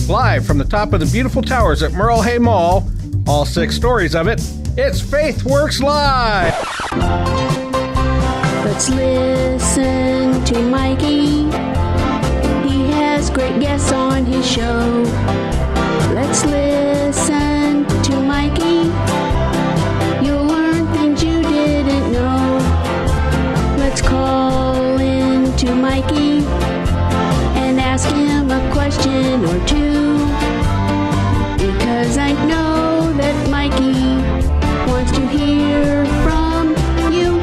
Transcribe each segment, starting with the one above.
Live from the top of the beautiful towers at Merle Hay Mall, all 6 stories of it, it's FaithWorks Live! Let's listen to Mikey. He has great guests on his show. Let's listen to Mikey. You'll learn things you didn't know. Let's call in to Mikey and ask him a question or two. Because I know that Mikey wants to hear from you.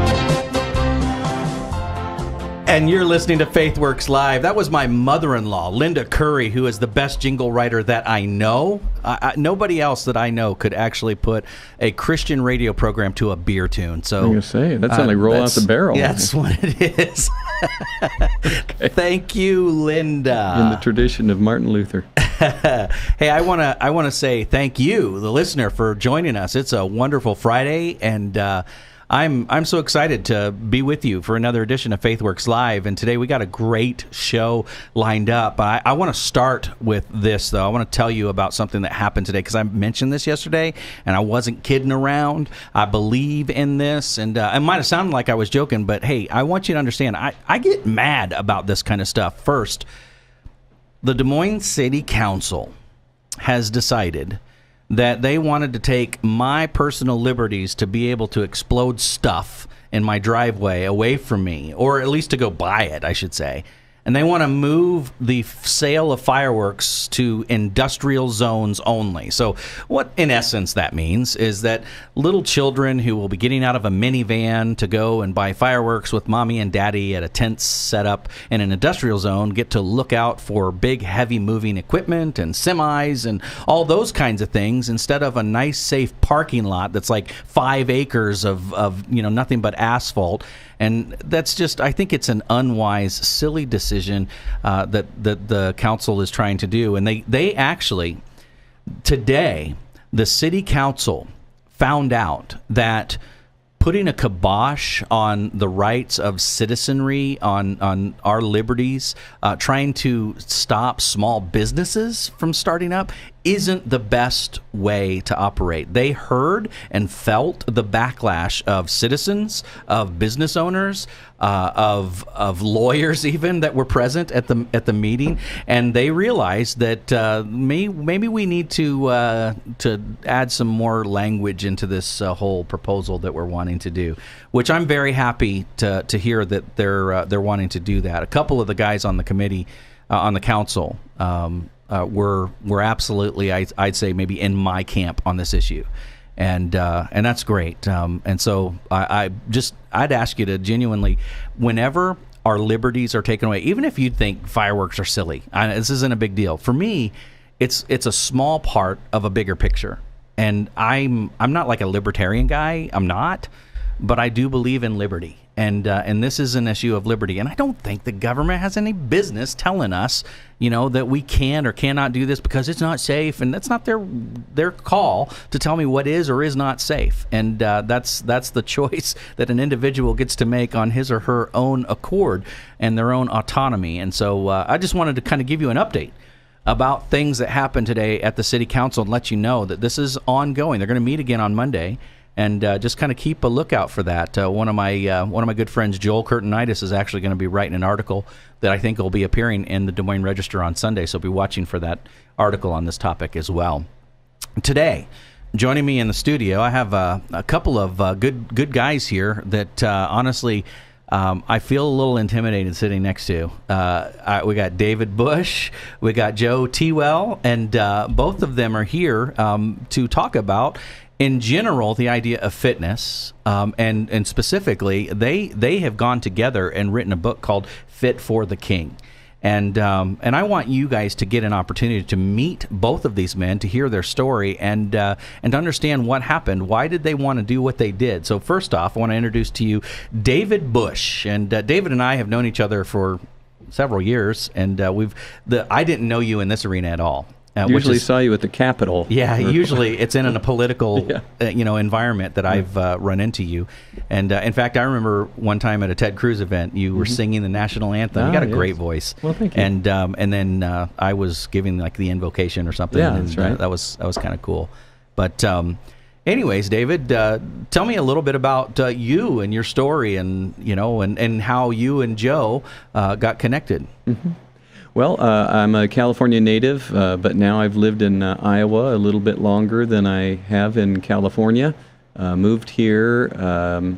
And you're listening to FaithWorks Live. That was my mother-in-law, Linda Curry, who is the best jingle writer that I know. Nobody else that I know could actually put a Christian radio program to a beer tune. So I'm going to say, that sounds like roll out the barrel. That's what it is. Okay. Thank you, Linda. In the tradition of Martin Luther. Hey, I want to say thank you, the listener, for joining us. It's a wonderful Friday, and I'm so excited to be with you for another edition of FaithWorks Live. And today we got a great show lined up. I want to start with this, though. I want to tell you about something that happened today, because I mentioned this yesterday, and I wasn't kidding around. I believe in this, and it might have sounded like I was joking, but hey, I want you to understand, I get mad about this kind of stuff. First, the Des Moines City Council has decided that they wanted to take my personal liberties to be able to explode stuff in my driveway away from me, or at least to go buy it, I should say. And they want to move the sale of fireworks to industrial zones only. So what, in essence, that means is that little children who will be getting out of a minivan to go and buy fireworks with mommy and daddy at a tent set up in an industrial zone get to look out for big, heavy moving equipment and semis and all those kinds of things, instead of a nice, safe parking lot that's like 5 acres of nothing but asphalt. And that's just, I think it's an unwise, silly decision that the council is trying to do. And they actually, today, the city council found out that putting a kibosh on the rights of citizenry, on our liberties, trying to stop small businesses from starting up, isn't the best way to operate. They heard and felt the backlash of citizens, of business owners, of lawyers even that were present at the meeting, and they realized that maybe we need to add some more language into this whole proposal that we're wanting to do, which I'm very happy to hear that they're wanting to do that. A couple of the guys on the committee, on the council, were absolutely, I'd say, maybe in my camp on this issue, and that's great. And so I'd ask you to genuinely, whenever our liberties are taken away, even if you think fireworks are silly, this isn't a big deal. For me, it's a small part of a bigger picture, and I'm not like a libertarian guy. I'm not, but I do believe in liberty. And this is an issue of liberty. And I don't think the government has any business telling us, that we can or cannot do this because it's not safe. And that's not their call to tell me what is or is not safe. And that's the choice that an individual gets to make on his or her own accord and their own autonomy. And so I just wanted to kind of give you an update about things that happened today at the city council and let you know that this is ongoing. They're going to meet again on Monday. And just kind of keep a lookout for that. One of my good friends, Joel Curtinitis, is actually going to be writing an article that I think will be appearing in the Des Moines Register on Sunday. So be watching for that article on this topic as well. Today, joining me in the studio, I have a couple of good guys here that honestly I feel a little intimidated sitting next to. We got David Bush, we got Joe Tewell, and both of them are here to talk about, in general, the idea of fitness, and specifically, they have gone together and written a book called Fit for the King. And I want you guys to get an opportunity to meet both of these men, to hear their story, and to understand what happened. Why did they want to do what they did? So first off, I want to introduce to you David Bush. And David and I have known each other for several years, and I didn't know you in this arena at all. Usually saw you at the Capitol. Yeah, usually it's in a political, Yeah. environment that I've run into you. And in fact, I remember one time at a Ted Cruz event, you were singing the national anthem. You got a great voice. Well, thank you. And then I was giving like the invocation or something. Yeah, and, that's right. That was kind of cool. But anyways, David, tell me a little bit about you and your story, and and how you and Joe got connected. Mm-hmm. Well, I'm a California native, but now I've lived in Iowa a little bit longer than I have in California. Moved here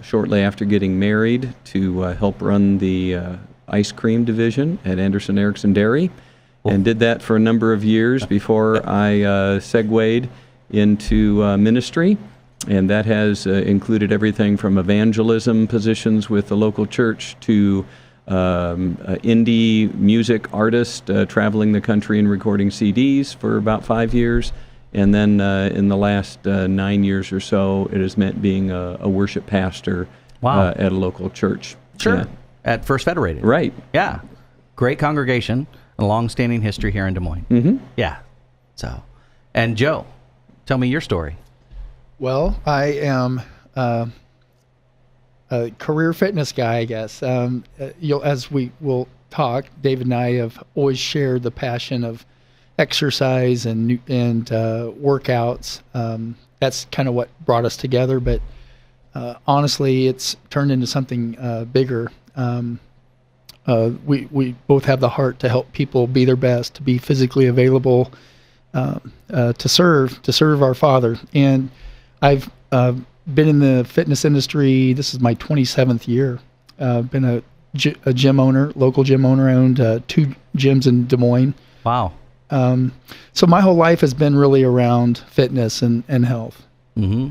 shortly after getting married to help run the ice cream division at Anderson Erickson Dairy, and did that for a number of years before I segued into ministry. And that has included everything from evangelism positions with the local church to indie music artist traveling the country and recording CDs for about 5 years. And then in the last 9 years or so, it has meant being a worship pastor at a local church. Sure. Yeah. At First Federated. Right. Yeah. Great congregation, a long-standing history here in Des Moines. Mm-hmm. Yeah. So, and Joe, tell me your story. Well, I am a career fitness guy, I guess. As we will talk, David and I have always shared the passion of exercise and workouts. That's kind of what brought us together. But honestly, it's turned into something bigger. We both have the heart to help people be their best, to be physically available, to serve our Father. And I've been in the fitness industry. This is my 27th year. Been a gym owner, local gym owner. I owned 2 gyms in Des Moines. Wow. So my whole life has been really around fitness and health. Mm-hmm.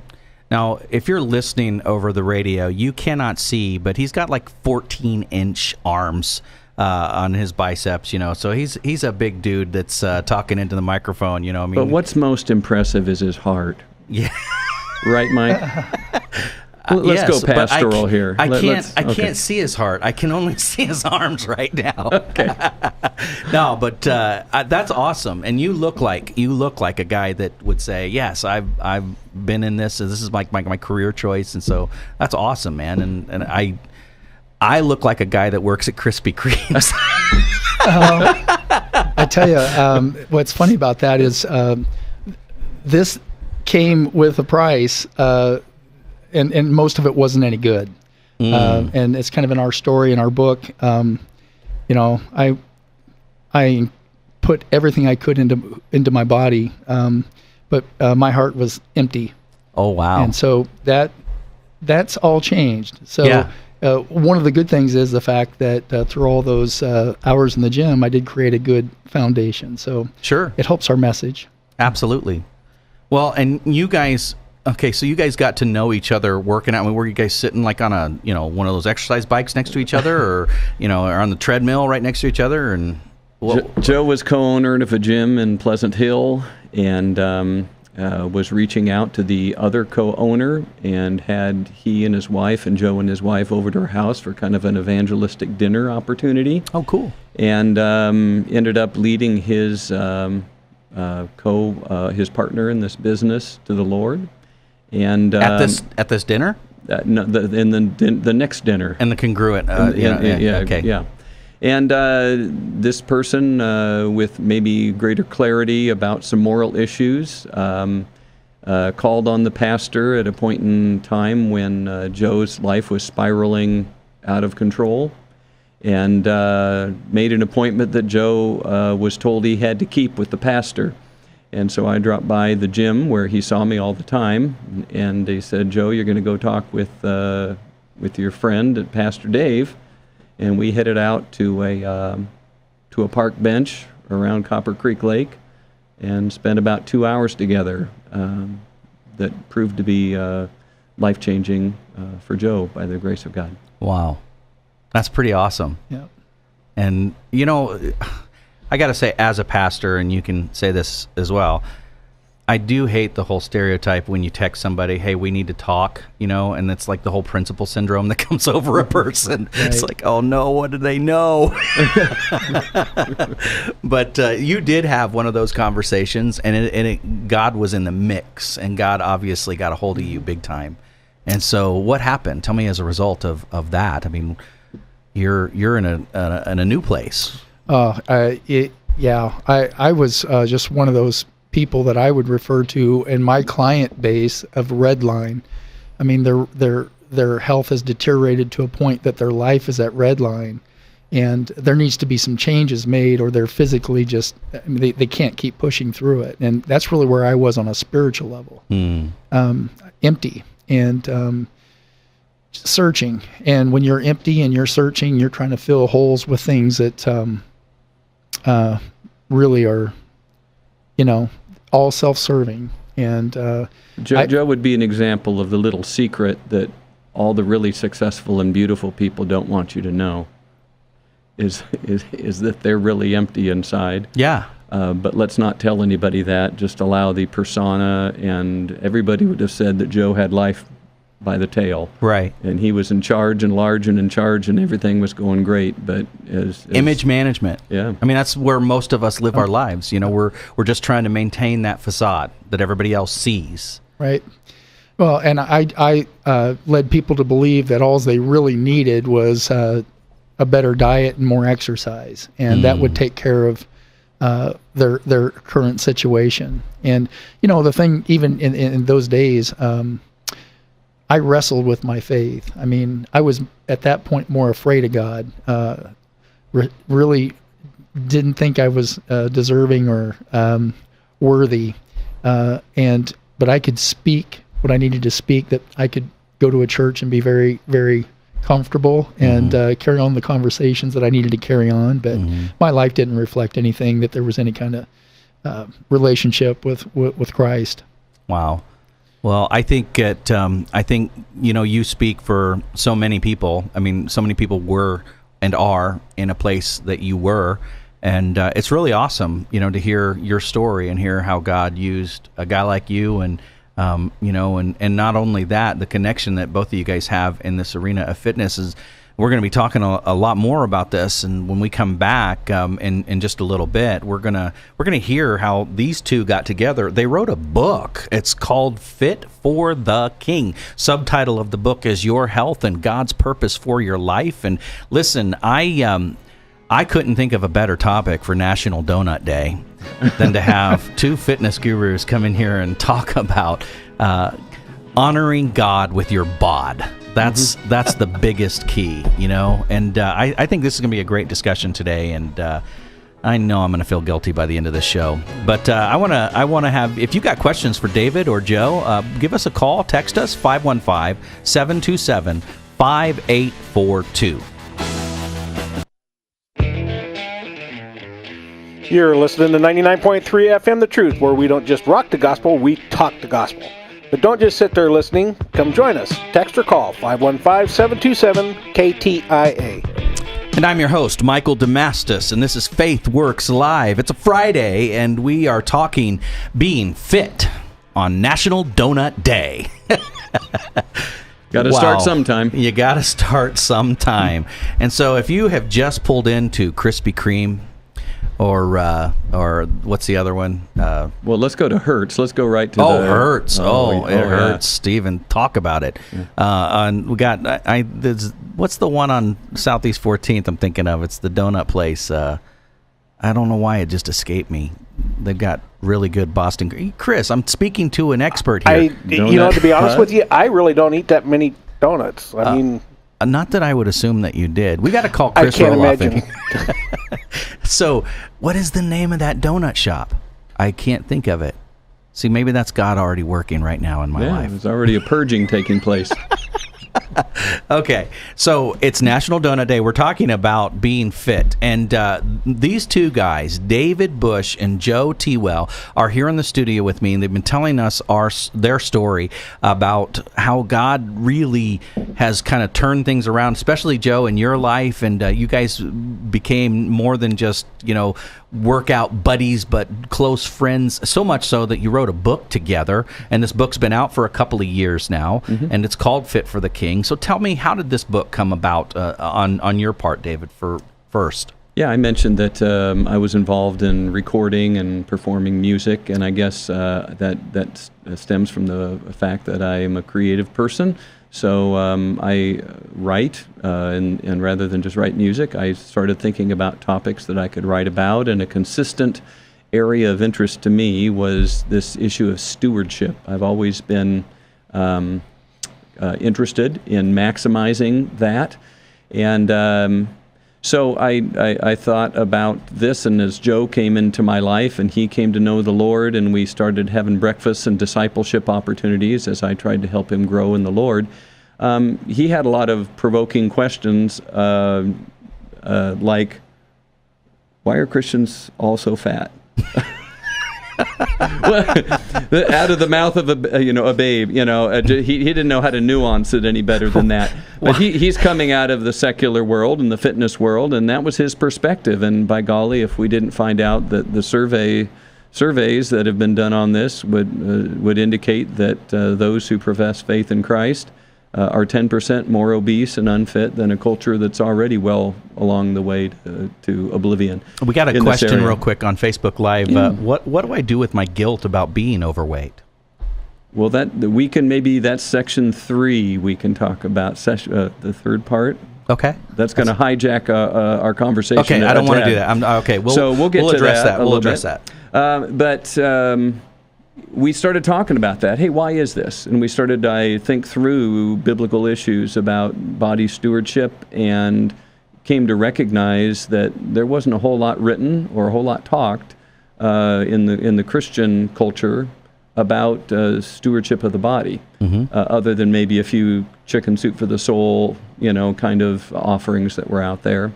Now, if you're listening over the radio, you cannot see, but he's got like 14-inch arms on his biceps, So he's a big dude that's talking into the microphone, But what's most impressive is his heart. Yeah. Right, Mike? Let's go pastoral here. I can't see his heart. I can only see his arms right now. Okay. No, but that's awesome. And you look like a guy that would say, yes, I've been in this. So this is my career choice, and so that's awesome, man. And I look like a guy that works at Krispy Kreme's. I tell you, what's funny about that is this came with a price, and most of it wasn't any good. And it's kind of in our story, in our book. I put everything I could into my body, but my heart was empty. Oh, wow. And so that's all changed. So yeah. One of the good things is the fact that through all those hours in the gym, I did create a good foundation. So sure, it helps our message. Absolutely. Well, and you guys, so you guys got to know each other working out. I mean, were you guys sitting like on a, one of those exercise bikes next to each other, or, or on the treadmill right next to each other? And Joe was co-owner of a gym in Pleasant Hill, and was reaching out to the other co-owner, and had he and his wife and Joe and his wife over to her house for kind of an evangelistic dinner opportunity. Oh, cool. And ended up leading his his partner in this business to the Lord. And at this dinner? No, the next dinner. And the congruent. Yeah. And this person, with maybe greater clarity about some moral issues, called on the pastor at a point in time when Joe's life was spiraling out of control, and made an appointment that Joe was told he had to keep with the pastor. And so I dropped by the gym where he saw me all the time, and he said, "Joe, you're going to go talk with your friend, Pastor Dave." And we headed out to a park bench around Copper Creek Lake, and spent about 2 hours together. That proved to be life-changing for Joe by the grace of God. Wow, that's pretty awesome. Yeah. And I got to say, as a pastor, and you can say this as well, I do hate the whole stereotype when you text somebody, hey, we need to talk, and it's like the whole principal syndrome that comes over a person. Right. It's like, oh no, what do they know? But you did have one of those conversations, and God was in the mix, and God obviously got a hold of you big time. And so what happened? Tell me as a result of that. I mean, you're in a new place. I was just one of those people that I would refer to in my client base of redline. I mean, their health has deteriorated to a point that their life is at redline, and there needs to be some changes made, or they're physically just, they can't keep pushing through it. And that's really where I was on a spiritual level, empty and searching. And when you're empty and you're searching, you're trying to fill holes with things that really are, all self-serving. And Joe would be an example of the little secret that all the really successful and beautiful people don't want you to know is that they're really empty inside. Yeah. But let's not tell anybody that. Just allow the persona, and everybody would have said that Joe had life by the tail. Right. And he was in charge and large and in charge, and everything was going great. But as image management. Yeah. I mean, that's where most of us live our lives. We're just trying to maintain that facade that everybody else sees. Right. Well, and I led people to believe that all they really needed was a better diet and more exercise, and that would take care of their current situation. And the thing, even in those days, I wrestled with my faith. I mean, I was at that point more afraid of God. Really didn't think I was deserving or worthy. But I could speak what I needed to speak. That I could go to a church and be very, very comfortable and carry on the conversations that I needed to carry on. But my life didn't reflect anything that there was any kind of relationship with Christ. Wow. Well, I think you speak for so many people. I mean, so many people were and are in a place that you were, and it's really awesome, to hear your story and hear how God used a guy like you, and and not only that, the connection that both of you guys have in this arena of fitness is. We're going to be talking a lot more about this, and when we come back in just a little bit, we're gonna hear how these two got together. They wrote a book. It's called Fit for the King. Subtitle of the book is Your Health and God's Purpose for Your Life. And listen, I couldn't think of a better topic for National Donut Day than to have two fitness gurus come in here and talk about honoring God with your bod. That's the biggest key, and I think this is going to be a great discussion today, and I know I'm going to feel guilty by the end of this show. But I want to have, if you got questions for David or Joe, give us a call, text us, 515-727-5842. You're listening to 99.3 FM The Truth, where we don't just rock the gospel, we talk the gospel. But don't just sit there listening. Come join us. Text or call 515-727-KTIA. And I'm your host, Michael Damastis, and this is Faith Works Live. It's a Friday, and we are talking being fit on National Donut Day. Got to start sometime. You got to start sometime. And so if you have just pulled into Krispy Kreme, or what's the other one? Well, let's go to Hertz. Let's go right to Hertz. It hurts. Yeah. Stephen, talk about it. Yeah. And we got what's the one on Southeast 14th? I'm thinking of. It's the donut place. I don't know why it just escaped me. They've got really good Boston. Chris, I'm speaking to an expert here. To be honest with you, I really don't eat that many donuts. I mean. Not that I would assume that you did. We got to call Chris Roloff. So, what is the name of that donut shop? I can't think of it. See, maybe that's God already working right now in my life. There's already a purging taking place. Okay, so it's National Donut Day. We're talking about being fit. And these two guys, David Bush and Joe Tewell, are here in the studio with me, and they've been telling us their story about how God really has kind of turned things around, especially Joe in your life. And you guys became more than just, workout buddies, but close friends, so much so that you wrote a book together, and this book's been out for a couple of years now, and it's called Fit for the King. So tell me, how did this book come about on your part, David, first? Yeah, I mentioned that I was involved in recording and performing music, and I guess that stems from the fact that I am a creative person. So I write, and rather than just write music, I started thinking about topics that I could write about, and a consistent area of interest to me was this issue of stewardship. I've always been interested in maximizing that, and so I thought about this, and as Joe came into my life and he came to know the Lord, and we started having breakfasts and discipleship opportunities as I tried to help him grow in the Lord, he had a lot of provoking questions like, why are Christians all so fat? Out of the mouth of a babe, he didn't know how to nuance it any better than that. But he's coming out of the secular world and the fitness world, and that was his perspective. And by golly, if we didn't find out that the surveys that have been done on this would indicate that those who profess faith in Christ are 10% more obese and unfit than a culture that's already well along the way to oblivion. We got a question real quick on Facebook Live. What do I do with my guilt about being overweight? Well, that's section 3 we can talk about, the third part. Okay. That's going to hijack our conversation. Okay, I don't want to do that. Okay, we'll address that. We'll address that. But we started talking about that. Hey, why is this? And we started, I think, through biblical issues about body stewardship, and came to recognize that there wasn't a whole lot written or a whole lot talked in the Christian culture about stewardship of the body, other than maybe a few chicken soup for the soul, kind of offerings that were out there.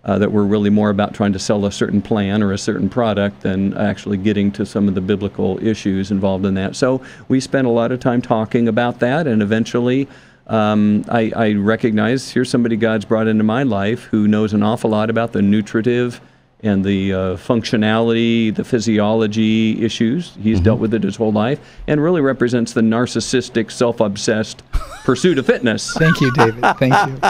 That were really more about trying to sell a certain plan or a certain product than actually getting to some of the biblical issues involved in that. So we spent a lot of time talking about that, and eventually I recognized here's somebody God's brought into my life who knows an awful lot about the nutritive and the functionality, the physiology issues. He's dealt with it his whole life, and really represents the narcissistic, self-obsessed pursuit of fitness. Thank you, David. Thank you.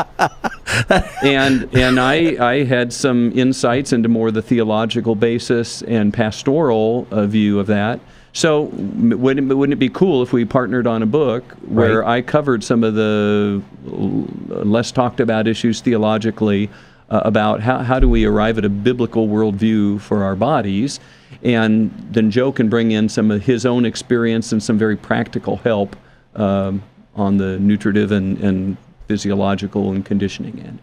And I had some insights into more the theological basis and pastoral view of that. So wouldn't it be cool if we partnered on a book where I covered some of the less talked about issues theologically, about how do we arrive at a biblical worldview for our bodies, and then Joe can bring in some of his own experience and some very practical help on the nutritive and physiological and conditioning end.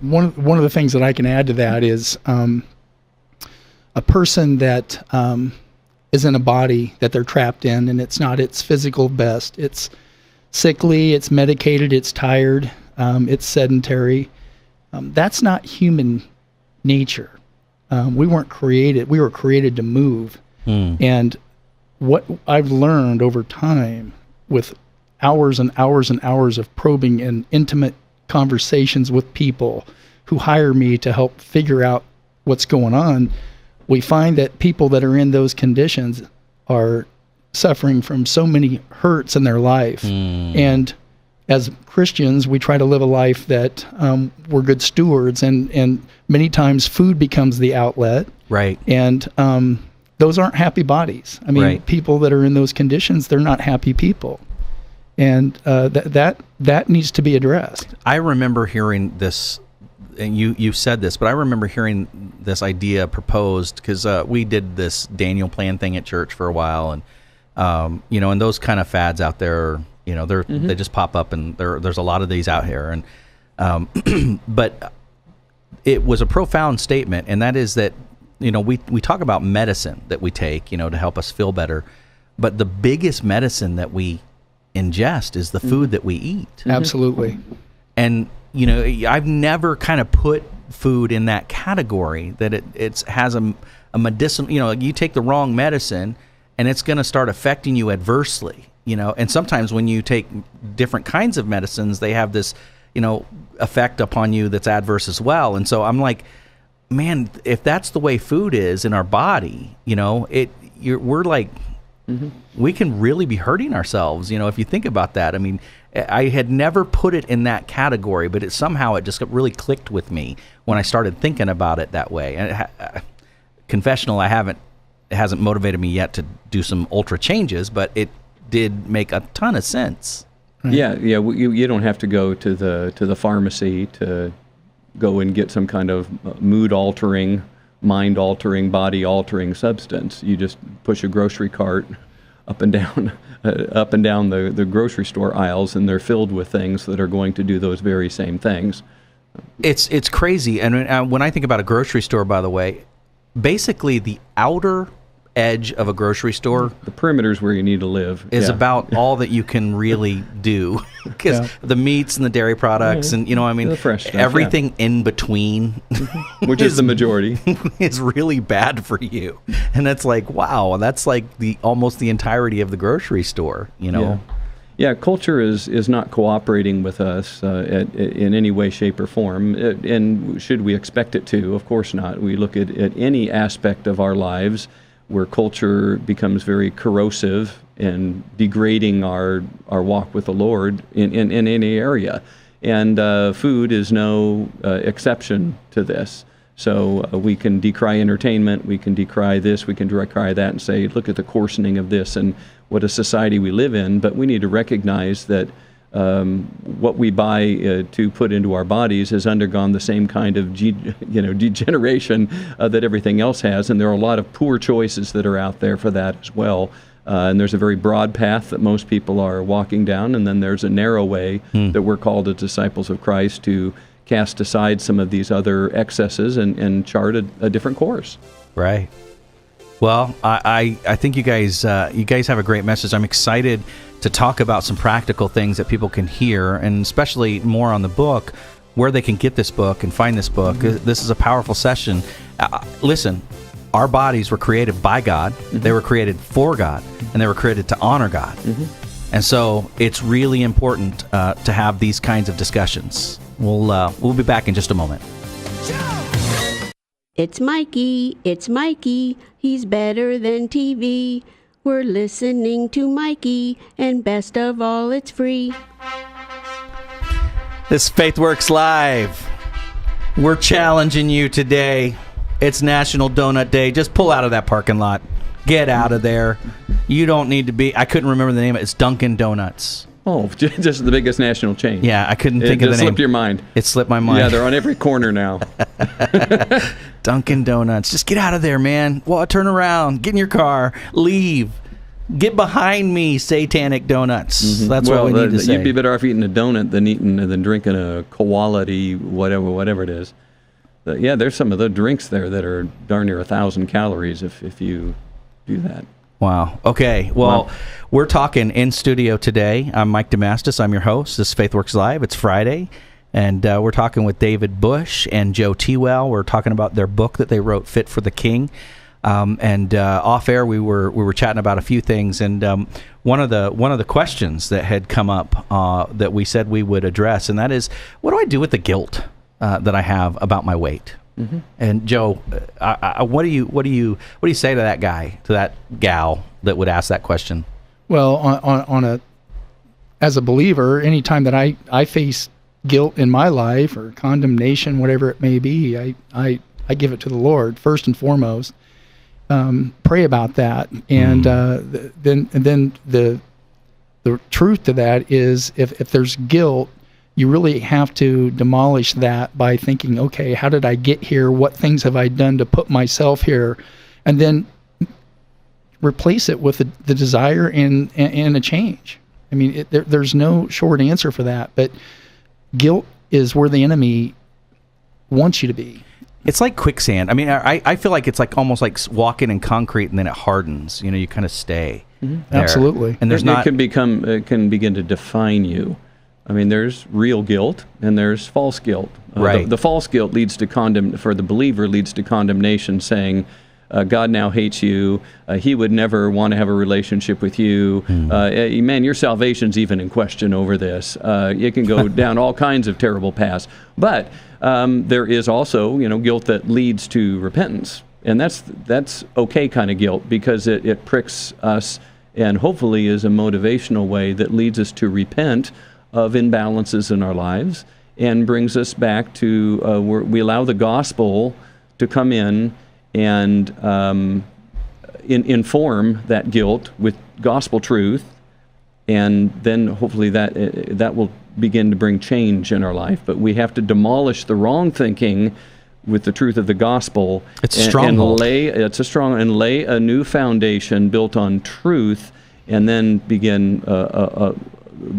One of the things that I can add to that is a person that is in a body that they're trapped in, and it's not its physical best. It's sickly, it's medicated, it's tired, it's sedentary. That's not human nature. We weren't created. We were created to move. And what I've learned over time with hours and hours and hours of probing and intimate conversations with people who hire me to help figure out what's going on, we find that people that are in those conditions are suffering from so many hurts in their life. And as Christians, we try to live a life that we're good stewards, and many times food becomes the outlet. Right. And those aren't happy bodies. I mean, people that are in those conditions, they're not happy people. And that needs to be addressed. I remember hearing this, and you said this, but I remember hearing this idea proposed because we did this Daniel plan thing at church for a while, and and those kind of fads out there, they just pop up, and there's a lot of these out here, and but it was a profound statement, and that is that we talk about medicine that we take to help us feel better, but the biggest medicine that we ingest is the food that we eat. Absolutely. And I've never kind of put food in that category, that it has a medicinal, you take the wrong medicine and it's going to start affecting you adversely, and sometimes when you take different kinds of medicines, they have this effect upon you that's adverse as well. And so I'm like, man, if that's the way food is in our body, we're like, we can really be hurting ourselves, if you think about that. I mean, I had never put it in that category, but it just really clicked with me when I started thinking about it that way. And confessional, it hasn't motivated me yet to do some ultra changes, but it did make a ton of sense. Right. Yeah. You don't have to go to the pharmacy to go and get some kind of mood-altering, mind-altering, body-altering substance. You just push a grocery cart up and down the grocery store aisles, and they're filled with things that are going to do those very same things. It's crazy. And when I think about a grocery store, by the way, basically the outer edge of a grocery store, the perimeter's where you need to live, is about all that you can really do, because the meats and the dairy products and the fresh stuff, everything in between, which is the majority, is really bad for you. And that's like, wow, that's like almost the entirety of the grocery store. Yeah, culture is not cooperating with us in any way, shape, or form. And should we expect it to? Of course not. We look at any aspect of our lives where culture becomes very corrosive and degrading our walk with the Lord in any area. And food is no exception to this. So we can decry entertainment, we can decry this, we can decry that, and say, look at the coarsening of this and what a society we live in. But we need to recognize that what we buy to put into our bodies has undergone the same kind of degeneration that everything else has, and there are a lot of poor choices that are out there for that as well. And there's a very broad path that most people are walking down, and then there's a narrow way that we're called as disciples of Christ to cast aside some of these other excesses and chart a different course. Right. Well, I think you guys have a great message. I'm excited to talk about some practical things that people can hear, and especially more on the book, where they can get this book and find this book. This is a powerful session. Listen, our bodies were created by God. They were created for God, and they were created to honor God. And so it's really important to have these kinds of discussions. We'll be back in just a moment. It's Mikey, he's better than TV. We're listening to Mikey, and best of all, it's free. This FaithWorks Live. We're challenging you today. It's National Donut Day. Just pull out of that parking lot. Get out of there. You don't need to be. I couldn't remember the name. It's Dunkin' Donuts. Oh, just the biggest national chain. Yeah, I couldn't think of the name. It slipped your mind. It slipped my mind. Yeah, they're on every corner now. Dunkin' Donuts. Just get out of there, man. Well, turn around. Get in your car. Leave. Get behind me, satanic donuts. That's what we need to say. You'd be better off eating a donut than drinking a quality whatever it is. Yeah, there's some of the drinks there that are darn near 1,000 calories if you do that. Wow. Okay. Well, we're talking in studio today. I'm Mike Damastis. I'm your host. This is FaithWorks Live. It's Friday. And we're talking with David Bush and Joe Tewell. We're talking about their book that they wrote, Fit for the King. And off air, we were chatting about a few things. And one of the questions that had come up that we said we would address, and that is, what do I do with the guilt that I have about my weight? And Joe, what do you say to that guy, to that gal that would ask that question? Well, as a believer, anytime that I face guilt in my life or condemnation, whatever it may be, I give it to the Lord first and foremost. Pray about that, and then the truth to that is, if there's guilt, you really have to demolish that by thinking, okay, how did I get here? What things have I done to put myself here? And then replace it with the desire and a change. I mean, there's no short answer for that, but guilt is where the enemy wants you to be. It's like quicksand. I mean, I feel like it's like almost like walking in concrete, and then it hardens. You kind of stay there. Absolutely. And it can begin to define you. I mean, there's real guilt and there's false guilt. Right. The false guilt leads to for the believer leads to condemnation, saying, God now hates you. He would never want to have a relationship with you. Man, your salvation's even in question over this. It can go down all kinds of terrible paths. But there is also, guilt that leads to repentance. And that's okay kind of guilt, because it pricks us and hopefully is a motivational way that leads us to repent of imbalances in our lives and brings us back to where we allow the gospel to come in and inform that guilt with gospel truth, and then hopefully that will begin to bring change in our life. But we have to demolish the wrong thinking with the truth of the gospel. It's a stronghold. And lay a new foundation built on truth, and then begin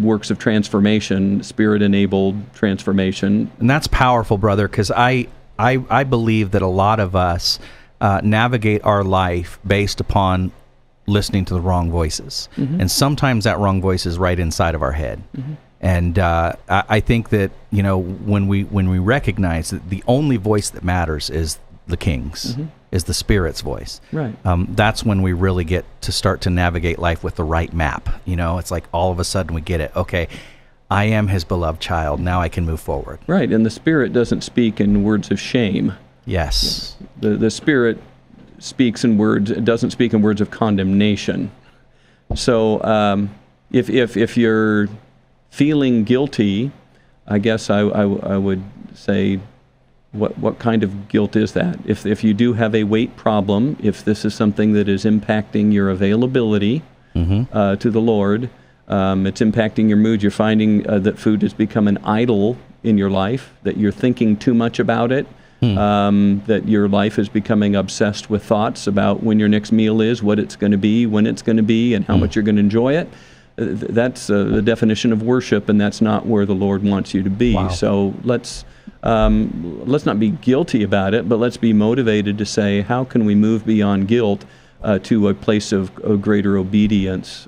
works of transformation, Spirit-enabled transformation. And that's powerful, brother, because I believe that a lot of us navigate our life based upon listening to the wrong voices. And sometimes that wrong voice is right inside of our head. And I think that, when we recognize that the only voice that matters is the King's, is the Spirit's voice. Right. That's when we really get to start to navigate life with the right map. It's like all of a sudden we get it. Okay, I am His beloved child. Now I can move forward. Right, and the Spirit doesn't speak in words of shame. Yes. The Spirit speaks in words, it doesn't speak in words of condemnation. So if you're feeling guilty, I guess I would say, what kind of guilt is that? If you do have a weight problem, if this is something that is impacting your availability to the Lord, it's impacting your mood, you're finding that food has become an idol in your life, that you're thinking too much about it, that your life is becoming obsessed with thoughts about when your next meal is, what it's going to be, when it's going to be, and how much you're going to enjoy it. That's the definition of worship, and that's not where the Lord wants you to be. Wow. So let's not be guilty about it, but let's be motivated to say, how can we move beyond guilt to a place of greater obedience,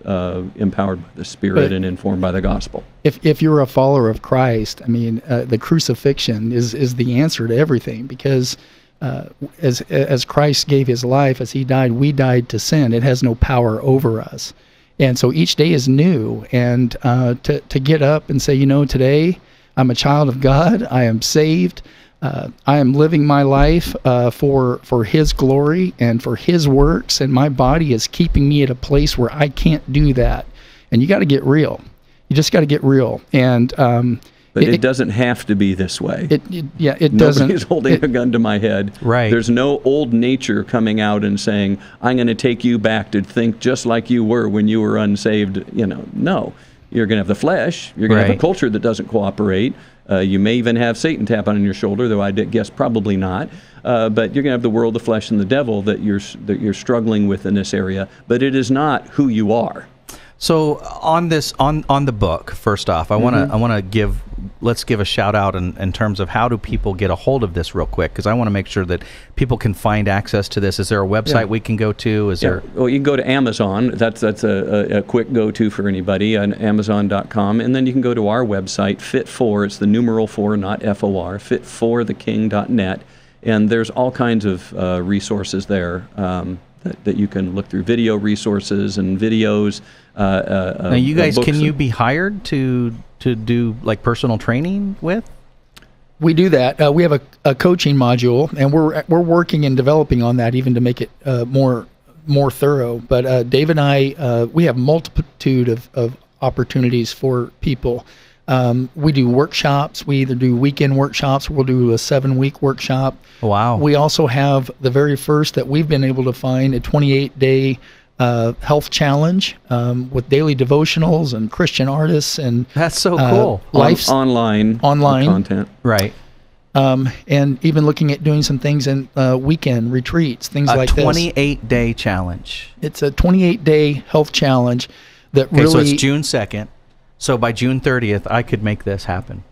empowered by the Spirit and informed by the gospel? If you're a follower of Christ, the crucifixion is the answer to everything, because as Christ gave His life, as He died, we died to sin. It has no power over us. And so each day is new, and to get up and say, today I'm a child of God, I am saved, I am living my life for His glory and for His works, and my body is keeping me at a place where I can't do that. And you got to get real. You just got to get real. And but it doesn't have to be this way. It doesn't. Nobody's holding a gun to my head. Right. There's no old nature coming out and saying, I'm going to take you back to think just like you were when you were unsaved. No. You're going to have the flesh. You're going to have a culture that doesn't cooperate. You may even have Satan tap on your shoulder, though I guess probably not. But you're going to have the world, the flesh, and the devil that you're struggling with in this area. But it is not who you are. So on the book, first off, let's give a shout out in terms of how do people get a hold of this real quick, because I want to make sure that people can find access to this. Is there a website we can go to? Well, you can go to Amazon. That's a quick go-to for anybody on Amazon.com, and then you can go to our website, Fit4. It's the numeral 4, not FOR. Fit4theking.net, and there's all kinds of resources there. That you can look through, video resources and videos. Now, you guys, can you be hired to do like personal training with? We do that. We have a coaching module, and we're working and developing on that even to make it more thorough. But Dave and I, we have multitude of opportunities for people. We do workshops. We either do weekend workshops, we'll do a 7-week workshop. Wow. We also have the very first that we've been able to find, a 28-day health challenge with daily devotionals and Christian artists. And that's so cool. Online content. Right. And even looking at doing some things in weekend retreats, things like this. A 28-day challenge. It's a 28-day health challenge that really... so it's June 2nd. So by June 30th, I could make this happen.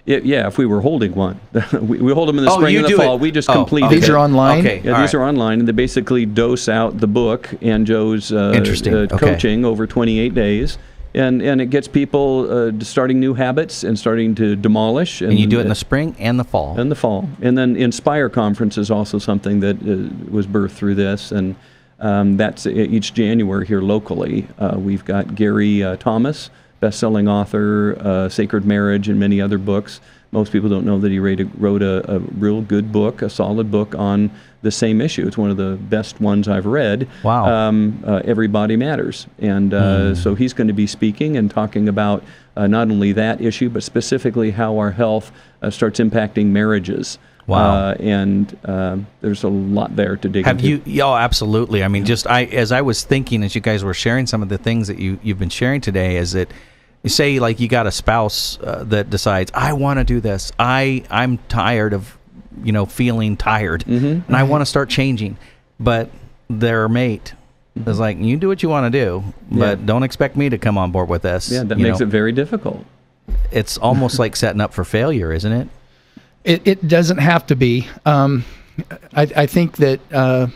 Yeah, if we were holding one. we hold them in the spring and the fall. We just complete it. These are online? Okay. Yeah, these are online, and they basically dose out the book and Joe's coaching over 28 days. And it gets people starting new habits and starting to demolish. And you do it in the spring and the fall. And the fall. And then Inspire Conference is also something that was birthed through this. And that's each January here locally. We've got Gary Thomas, best-selling author, Sacred Marriage, and many other books. Most people don't know that he wrote a real good book, a solid book on the same issue. It's one of the best ones I've read. Wow. Everybody Matters. And so he's going to be speaking and talking about not only that issue, but specifically how our health starts impacting marriages. Wow. And there's a lot there to dig into. Oh, absolutely. I mean, as I was thinking, as you guys were sharing some of the things that you've been sharing today, is that you say, like, you got a spouse that decides, I want to do this. I'm tired of, feeling tired, and I want to start changing. But their mate is like, you do what you want to do, but don't expect me to come on board with this. Yeah, that makes it very difficult. It's almost like setting up for failure, isn't it? It doesn't have to be. I think that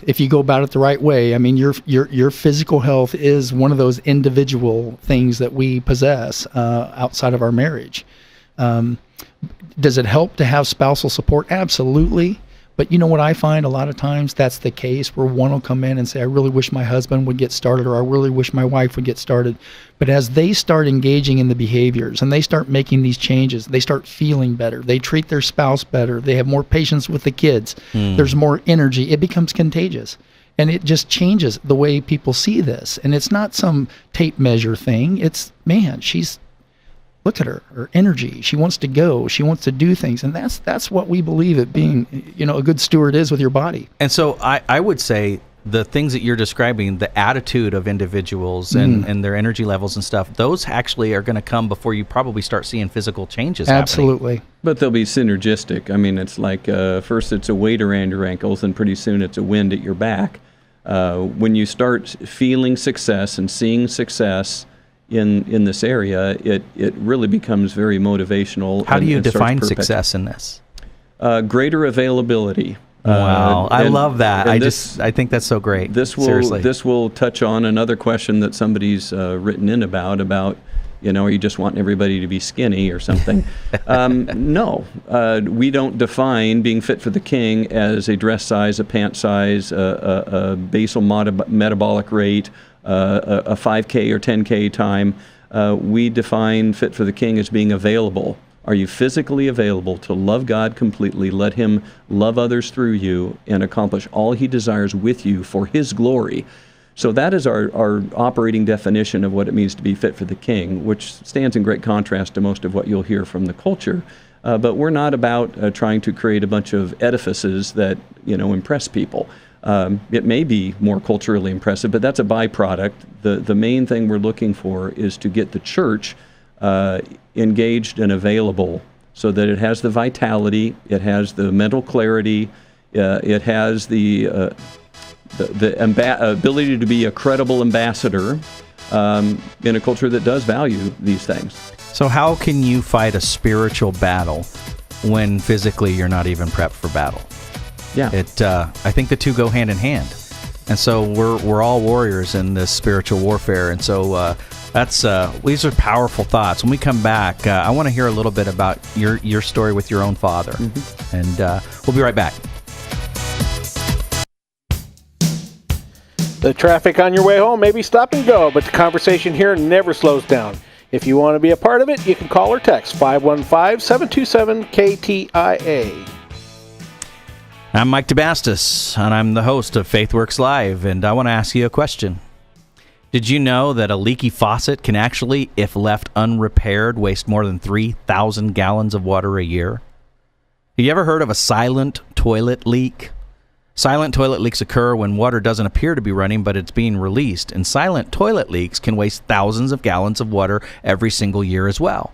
if you go about it the right way, I mean, your physical health is one of those individual things that we possess outside of our marriage. Does it help to have spousal support? Absolutely. But you know what I find a lot of times that's the case, where one will come in and say, I really wish my husband would get started, or I really wish my wife would get started. But as they start engaging in the behaviors and they start making these changes, they start feeling better. They treat their spouse better. They have more patience with the kids. There's more energy. It becomes contagious. And it just changes the way people see this. And it's not some tape measure thing. It's, man, look at her energy. She wants to go. She wants to do things. And that's what we believe it being, a good steward is with your body. And so I would say the things that you're describing, the attitude of individuals and their energy levels and stuff, those actually are going to come before you probably start seeing physical changes Absolutely. happening. But they'll be synergistic. I mean, it's like first it's a weight around your ankles, and pretty soon it's a wind at your back. When you start feeling success and seeing success in this area, it really becomes very motivational. How do you define success in this? Greater availability. Wow, I love that. I think that's so great. This will touch on another question that somebody's written in about, are you just wanting everybody to be skinny or something? No, we don't define being fit for the king as a dress size, a pant size, a basal metabolic rate, a 5K or 10K time. We define fit for the king as being available. Are you physically available to love God completely, let Him love others through you, and accomplish all He desires with you for His glory? So that is our operating definition of what it means to be fit for the king, which stands in great contrast to most of what you'll hear from the culture. But we're not about trying to create a bunch of edifices that impress people. It may be more culturally impressive, but that's a byproduct. The main thing we're looking for is to get the church engaged and available so that it has the vitality, it has the mental clarity, it has the ability to be a credible ambassador in a culture that does value these things. So how can you fight a spiritual battle when physically you're not even prepped for battle? Yeah. I think the two go hand in hand. And so we're all warriors in this spiritual warfare. And so these are powerful thoughts. When we come back, I want to hear a little bit about your story with your own father. And we'll be right back. The traffic on your way home may be stop and go, but the conversation here never slows down. If you want to be a part of it, you can call or text 515-727-KTIA. I'm Mike DeBastis, and I'm the host of FaithWorks Live, and I want to ask you a question. Did you know that a leaky faucet can actually, if left unrepaired, waste more than 3,000 gallons of water a year? Have you ever heard of a silent toilet leak? Silent toilet leaks occur when water doesn't appear to be running, but it's being released, and silent toilet leaks can waste thousands of gallons of water every single year as well.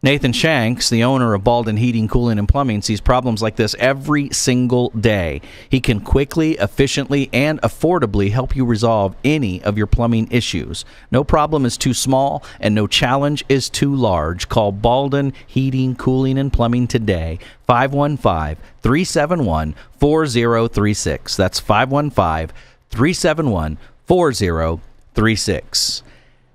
Nathan Shanks, the owner of Baldwin Heating, Cooling, and Plumbing, sees problems like this every single day. He can quickly, efficiently, and affordably help you resolve any of your plumbing issues. No problem is too small, and no challenge is too large. Call Baldwin Heating, Cooling, and Plumbing today, 515-371-4036. That's 515-371-4036.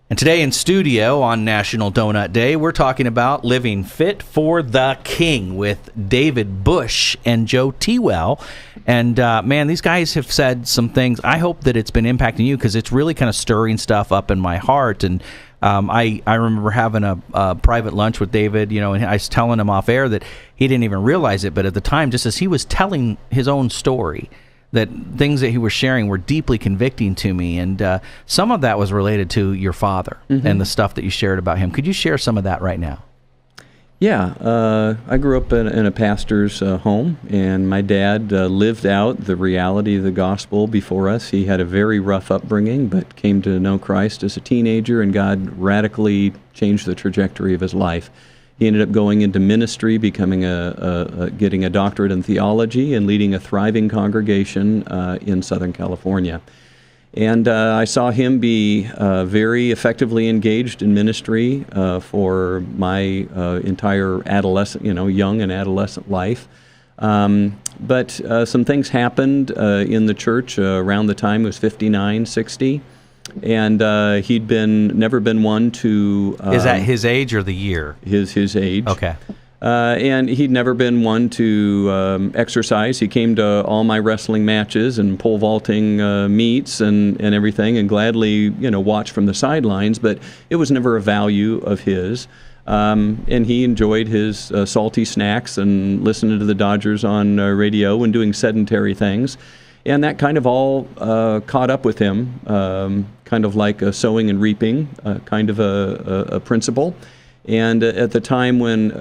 And today in studio on National Donut Day, we're talking about living fit for the King with David Bush and Joe Tewell. And man, these guys have said some things. I hope that it's been impacting you, because it's really kind of stirring stuff up in my heart. And I remember having a private lunch with David, and I was telling him off air that he didn't even realize it, but at the time, just as he was telling his own story, that things that he was sharing were deeply convicting to me, and some of that was related to your father and the stuff that you shared about him. Could you share some of that right now? Yeah, I grew up in a pastor's home, and my dad lived out the reality of the gospel before us. He had a very rough upbringing, but came to know Christ as a teenager, and God radically changed the trajectory of his life. He ended up going into ministry, becoming getting a doctorate in theology, and leading a thriving congregation in Southern California. And I saw him be very effectively engaged in ministry for my entire adolescent, young and adolescent life. But some things happened in the church around the time he was 59, 60. And he'd never been one to... Is that his age or the year? His age. Okay. And he'd never been one to exercise. He came to all my wrestling matches and pole vaulting meets and everything, and gladly, watched from the sidelines, but it was never a value of his. And he enjoyed his salty snacks and listening to the Dodgers on radio and doing sedentary things. And that kind of all caught up with him, kind of like sowing and reaping, kind of a principle. And at the time when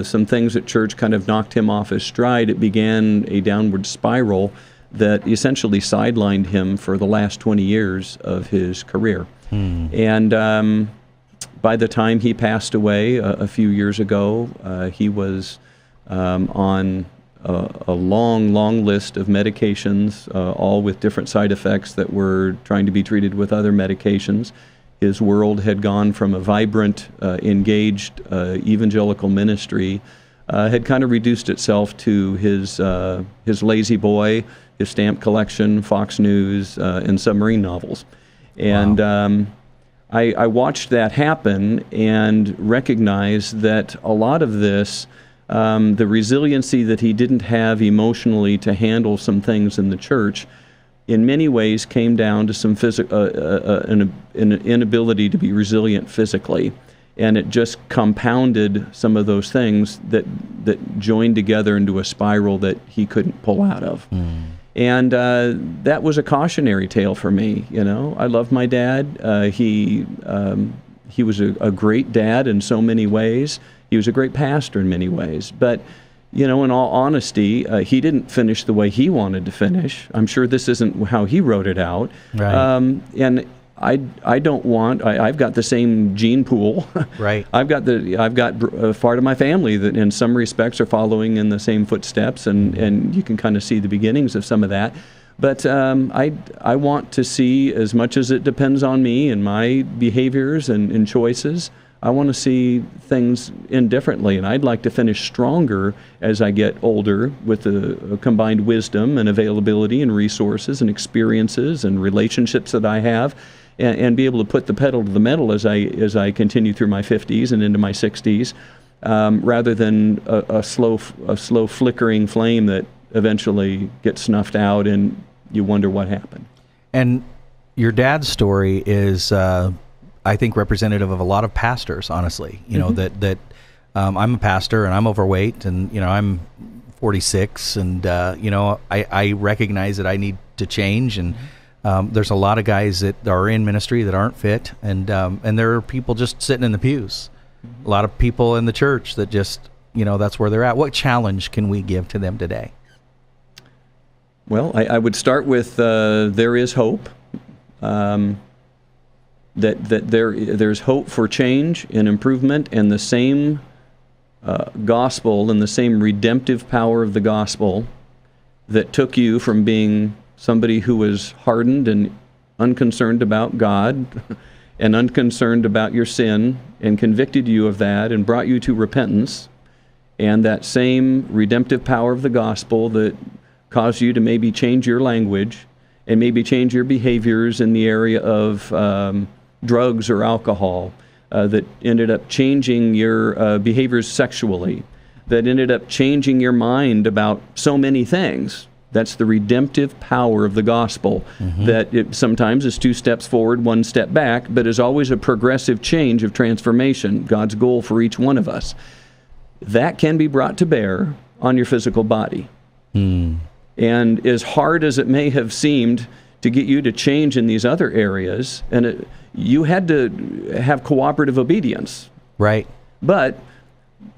some things at church kind of knocked him off his stride, it began a downward spiral that essentially sidelined him for the last 20 years of his career. And by the time he passed away a few years ago, he was on a long list of medications, all with different side effects that were trying to be treated with other medications. His world had gone from a vibrant, engaged evangelical ministry, had kind of reduced itself to his lazy boy, his stamp collection, Fox News, and submarine novels. And wow. I watched that happen and recognized that a lot of this, the resiliency that he didn't have emotionally to handle some things in the church, in many ways came down to some an inability to be resilient physically. And it just compounded some of those things that joined together into a spiral that he couldn't pull out of. And that was a cautionary tale for me. I loved my dad. He was a great dad in so many ways. He was a great pastor in many ways. But in all honesty, he didn't finish the way he wanted to finish. I'm sure this isn't how he wrote it out. Right. And I don't want. I've got the same gene pool. Right. I've got part of my family that, in some respects, are following in the same footsteps, and you can kind of see the beginnings of some of that. But I want to see, as much as it depends on me and my behaviors and choices, I want to see things indifferently, and I'd like to finish stronger as I get older with the combined wisdom and availability and resources and experiences and relationships that I have, and be able to put the pedal to the metal as I continue through my 50s and into my 60s, rather than a slow flickering flame that eventually gets snuffed out and you wonder what happened. And your dad's story is, I think, representative of a lot of pastors, honestly. That I'm a pastor and I'm overweight, and I'm 46, and I recognize that I need to change, and there's a lot of guys that are in ministry that aren't fit, and there are people just sitting in the pews. A lot of people in the church that just that's where they're at. What challenge can we give to them today? Well, I would start with there is hope. That there's hope for change and improvement, and the same gospel and the same redemptive power of the gospel that took you from being somebody who was hardened and unconcerned about God and unconcerned about your sin and convicted you of that and brought you to repentance, and that same redemptive power of the gospel that caused you to maybe change your language and maybe change your behaviors in the area of drugs or alcohol, that ended up changing your behaviors sexually, that ended up changing your mind about so many things. That's the redemptive power of the gospel, that it sometimes is 2 steps forward, 1 step back, but is always a progressive change of transformation, God's goal for each one of us. That can be brought to bear on your physical body. And as hard as it may have seemed to get you to change in these other areas, and you had to have cooperative obedience. Right. But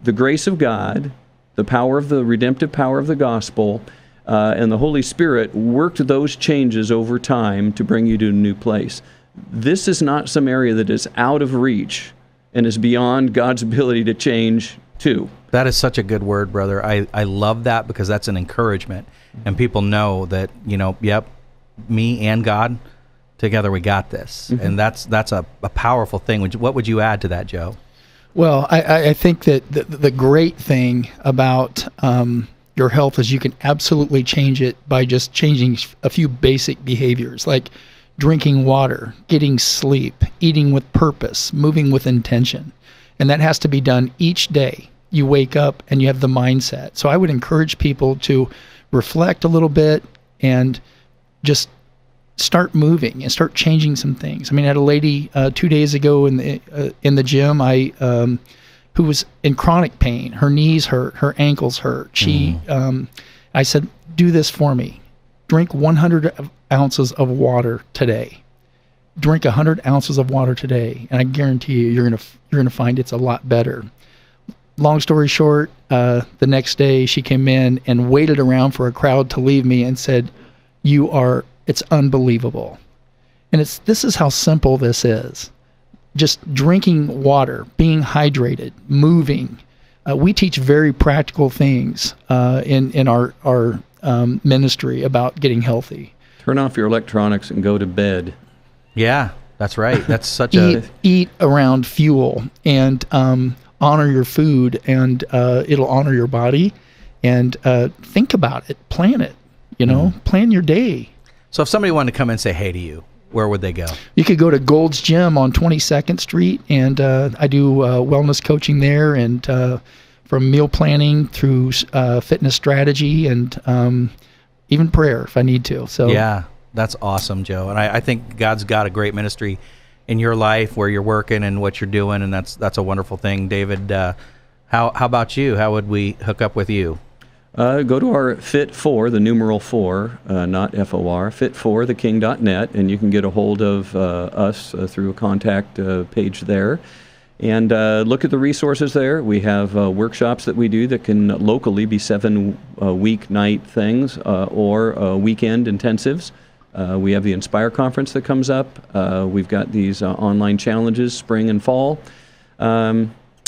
the grace of God, the power of the redemptive power of the gospel, and the Holy Spirit worked those changes over time to bring you to a new place. This is not some area that is out of reach and is beyond God's ability to change too. That is such a good word, brother. I love that, because that's an encouragement. And people know that, yep, me and God, together we got this. And that's a powerful thing. What would you add to that, Joe? Well, I think that the great thing about your health is you can absolutely change it by just changing a few basic behaviors, like drinking water, getting sleep, eating with purpose, moving with intention. And that has to be done each day. You wake up and you have the mindset. So I would encourage people to reflect a little bit and just start moving and start changing some things. I mean, I had a lady 2 days ago in the gym, who was in chronic pain. Her knees hurt, her ankles hurt. I said, do this for me. Drink 100 ounces of water today. Drink 100 ounces of water today, and I guarantee you, you're gonna find it's a lot better. Long story short, the next day she came in and waited around for a crowd to leave me and said, it's unbelievable. And this is how simple this is. Just drinking water, being hydrated, moving. We teach very practical things in our ministry about getting healthy. Turn off your electronics and go to bed. Yeah, that's right. That's such eat around fuel, and honor your food, and it'll honor your body. And think about it, plan it. Plan your day. So if somebody wanted to come and say hey to you, where would they go? You could go to Gold's Gym on 22nd Street, and I do wellness coaching there, and from meal planning through fitness strategy, and even prayer if I need to. So yeah, that's awesome, Joe. And I think God's got a great ministry in your life where you're working and what you're doing, and that's a wonderful thing. David, how about you? How would we hook up with you? Go to our Fit4, the numeral 4, not F-O-R, fit4theking.net, and you can get a hold of us through a contact page there. And look at the resources there. We have workshops that we do that can locally be 7 weeknight things or weekend intensives. We have the Inspire Conference that comes up. We've got these online challenges, spring and fall.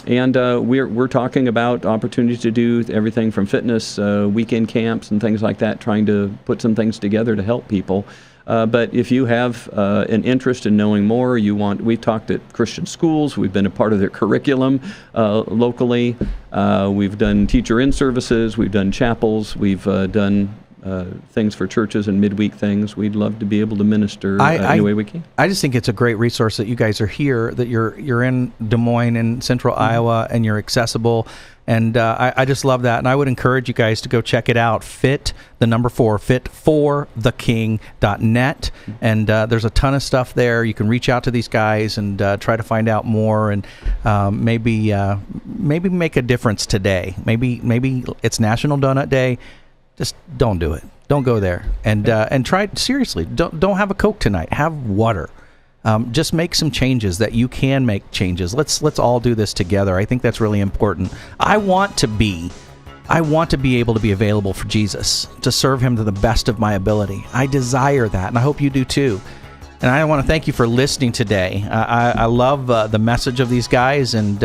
And we're talking about opportunities to do everything from fitness, weekend camps and things like that, trying to put some things together to help people. But if you have an interest in knowing more, we've talked at Christian schools, we've been a part of their curriculum locally, we've done teacher in services, we've done chapels, we've done things for churches and midweek things. We'd love to be able to minister any way we can. I just think it's a great resource that you guys are here, that you're in Des Moines in central Iowa, and you're accessible. And I just love that. And I would encourage you guys to go check it out. fit4theking.net. And there's a ton of stuff there. You can reach out to these guys and try to find out more, and maybe make a difference today. Maybe it's National Donut Day. Just don't do it. Don't go there. And try seriously. Don't have a Coke tonight. Have water. Just make some changes that you can make changes. Let's all do this together. I think that's really important. I want to be able to be available for Jesus, to serve him to the best of my ability. I desire that, and I hope you do too. And I want to thank you for listening today. I love the message of these guys, and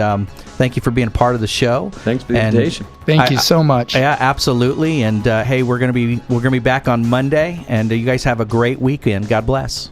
thank you for being a part of the show. Thanks for the invitation. Thank you so much. Yeah, absolutely. And hey, we're gonna be back on Monday, and you guys have a great weekend. God bless.